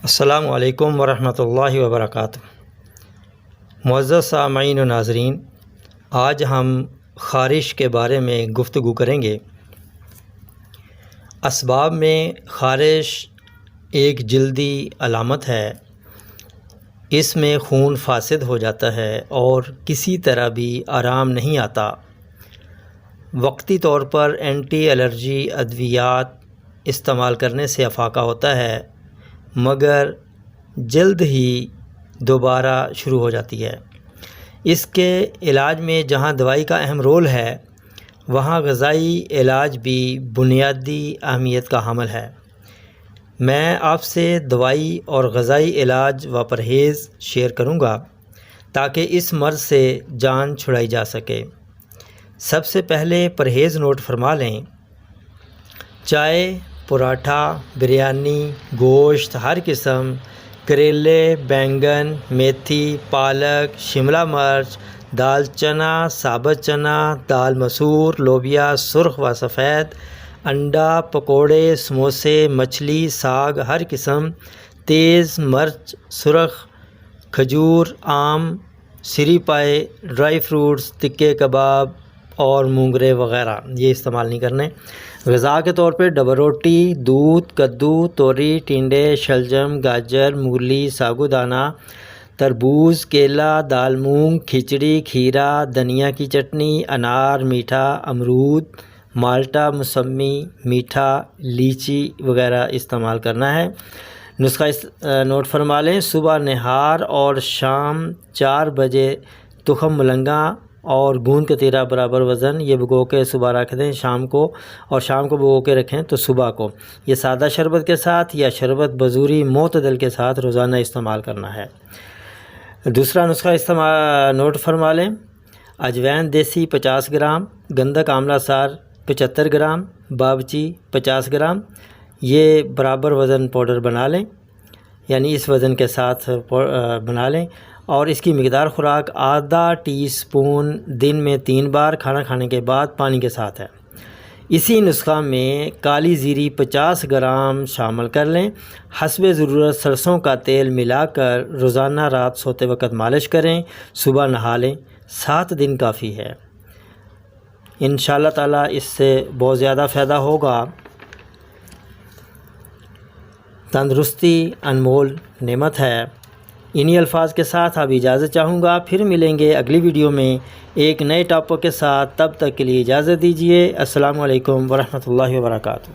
السلام علیکم ورحمۃ اللہ وبرکاتہ۔ معزز سامعین و ناظرین، آج ہم خارش کے بارے میں گفتگو کریں گے۔ اسباب میں خارش ایک جلدی علامت ہے۔ اس میں خون فاسد ہو جاتا ہے اور کسی طرح بھی آرام نہیں آتا۔ وقتی طور پر اینٹی الرجی ادویات استعمال کرنے سے افاقہ ہوتا ہے، مگر جلد ہی دوبارہ شروع ہو جاتی ہے۔ اس کے علاج میں جہاں دوائی کا اہم رول ہے، وہاں غذائی علاج بھی بنیادی اہمیت کا حامل ہے۔ میں آپ سے دوائی اور غذائی علاج و پرہیز شیئر کروں گا تاکہ اس مرض سے جان چھڑائی جا سکے۔ سب سے پہلے پرہیز نوٹ فرما لیں۔ چائے، پراٹھا، بریانی، گوشت ہر قسم، کریلے، بینگن، میتھی، پالک، شملہ مرچ، دال چنا، ثابت چنا، دال مسور، لوبیا سرخ و سفید، انڈا، پکوڑے، سموسے، مچھلی، ساگ ہر قسم، تیز مرچ سرخ، کھجور، آم، سری پائے، ڈرائی فروٹس، تکے کباب اور مونگرے وغیرہ یہ استعمال نہیں کرنے۔ غذا کے طور پہ ڈبل روٹی، دودھ، کدو، توری، ٹینڈے، شلجم، گاجر، مولی، ساگو دانہ، تربوز، کیلا، دال مونگ، کھچڑی، کھیرا، دھنیا کی چٹنی، انار، میٹھا، امرود، مالٹا، موسمی، میٹھا، لیچی وغیرہ استعمال کرنا ہے۔ نسخہ نوٹ فرما لیں۔ صبح نہار اور شام 4 بجے تخم ملنگا اور گوند کتیرا برابر وزن یہ بھگو کے صبح رکھ دیں شام کو، اور شام کو بھگو کے رکھیں تو صبح کو یہ سادہ شربت کے ساتھ یا شربت بزوری معتدل کے ساتھ روزانہ استعمال کرنا ہے۔ دوسرا نسخہ نوٹ فرما لیں۔ اجوین دیسی 50 گرام، گندک آملہ سار 75 گرام، بابچی 50 گرام، یہ برابر وزن پاؤڈر بنا لیں، یعنی اس وزن کے ساتھ بنا لیں، اور اس کی مقدار خوراک آدھا ٹی سپون دن میں 3 بار کھانا کھانے کے بعد پانی کے ساتھ ہے۔ اسی نسخہ میں کالی زیری 50 گرام شامل کر لیں۔ حسب ضرورت سرسوں کا تیل ملا کر روزانہ رات سوتے وقت مالش کریں، صبح نہا لیں، 7 دن کافی ہے۔ انشاءاللہ تعالیٰ اس سے بہت زیادہ فائدہ ہوگا۔ تندرستی انمول نعمت ہے۔ انہی الفاظ کے ساتھ اب اجازت چاہوں گا، پھر ملیں گے اگلی ویڈیو میں ایک نئے ٹاپک کے ساتھ۔ تب تک کے لیے اجازت دیجیے۔ السلام علیکم ورحمۃ اللہ وبرکاتہ۔